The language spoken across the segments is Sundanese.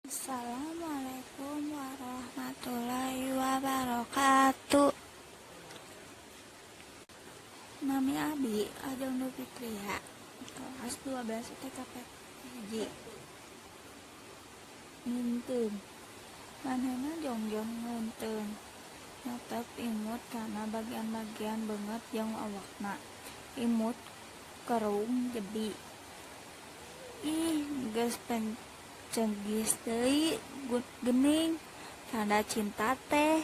Assalamualaikum warahmatullahi wabarakatuh. Nami Abi Ajeng Nu Fitria, kelas 12 TKP hiji. Nginteun manehna jongjong ngeunteun, netep imut kana bagian-bagian beungeut jeung awakna. Imut kerung jebi. Ih, geus cenggis deui geuning, tanda cinta teh.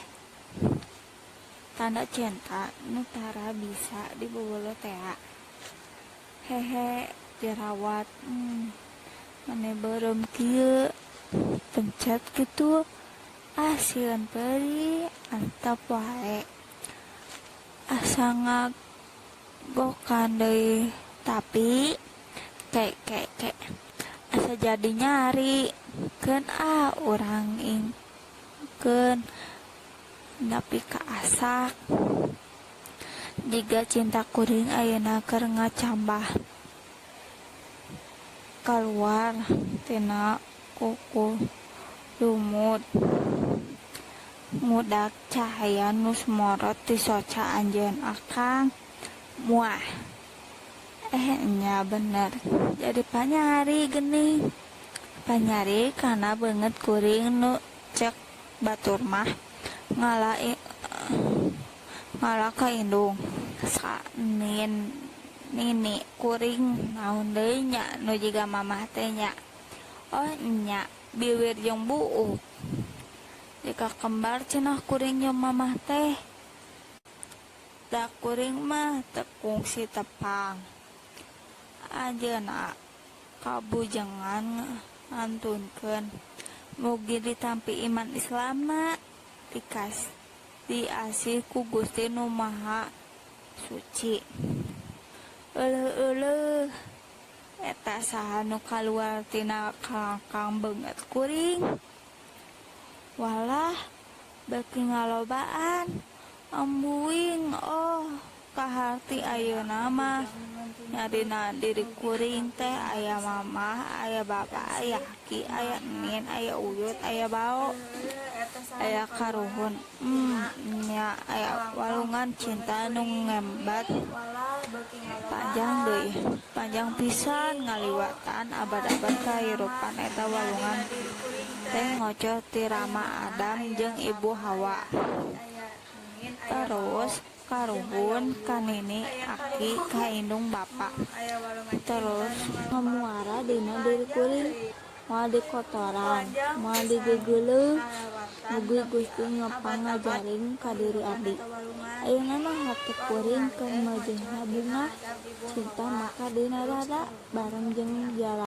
Tanda cinta nu tara bisa dibeuleut teh. Hehe, jerawat. Mane beureum kieu, pencet kitu. Sieun peuri, antep wae. Asa ngagokan deui, tapi kek asa jadi nyari keun urang ingkeun nepi ka asak. Jiga cinta kuring ayeuna keur ngacambah kaluar tina kuku lumut, ngudak cahaya nu smorot ti soca anjeun akang. Muah, nya bener jadi panyari geuning. Panyari kana beungeut kuring nu cek batur mah ngala kaindung nini kuring naon deui nya nu jiga mamah teh nya. Oh nya biwir jeung buuk jika kembar cenah kuring jeung mamah teh. Da kuring mah teu kungsi tepang. Ajeuna kabujengan ngantunkeun mugi ditampi iman Islamna, diasih ku Gusti Nu Maha Suci. Euleuh eta saha nu kaluar tina kalangkang beungeut kuring? Walah beuki ngalobaan ambuing kaharti ayeuna mah nyadina diri kuring teh aya mamah, aya bapa, aya aki, aya nin, aya uyut, aya bao, aya karuhun. Nya aya walungan cinta nu ngembat panjang deui, panjang pisan ngaliwatan abad-abad kahirupan eta walungan teh ngocor ti Rama Adam jeung Ibu Hawa. Terus karuhun kanini aki kaindung bapa. Terus ngamuara dina diri kuring, moal dikotoran, moal digegeuleuh. Mugi Gusti ngapangajaring ka diri abdi. Ayeuna mah hate kuring keur majehna bunga cinta maka dina dada bareng jeung jalan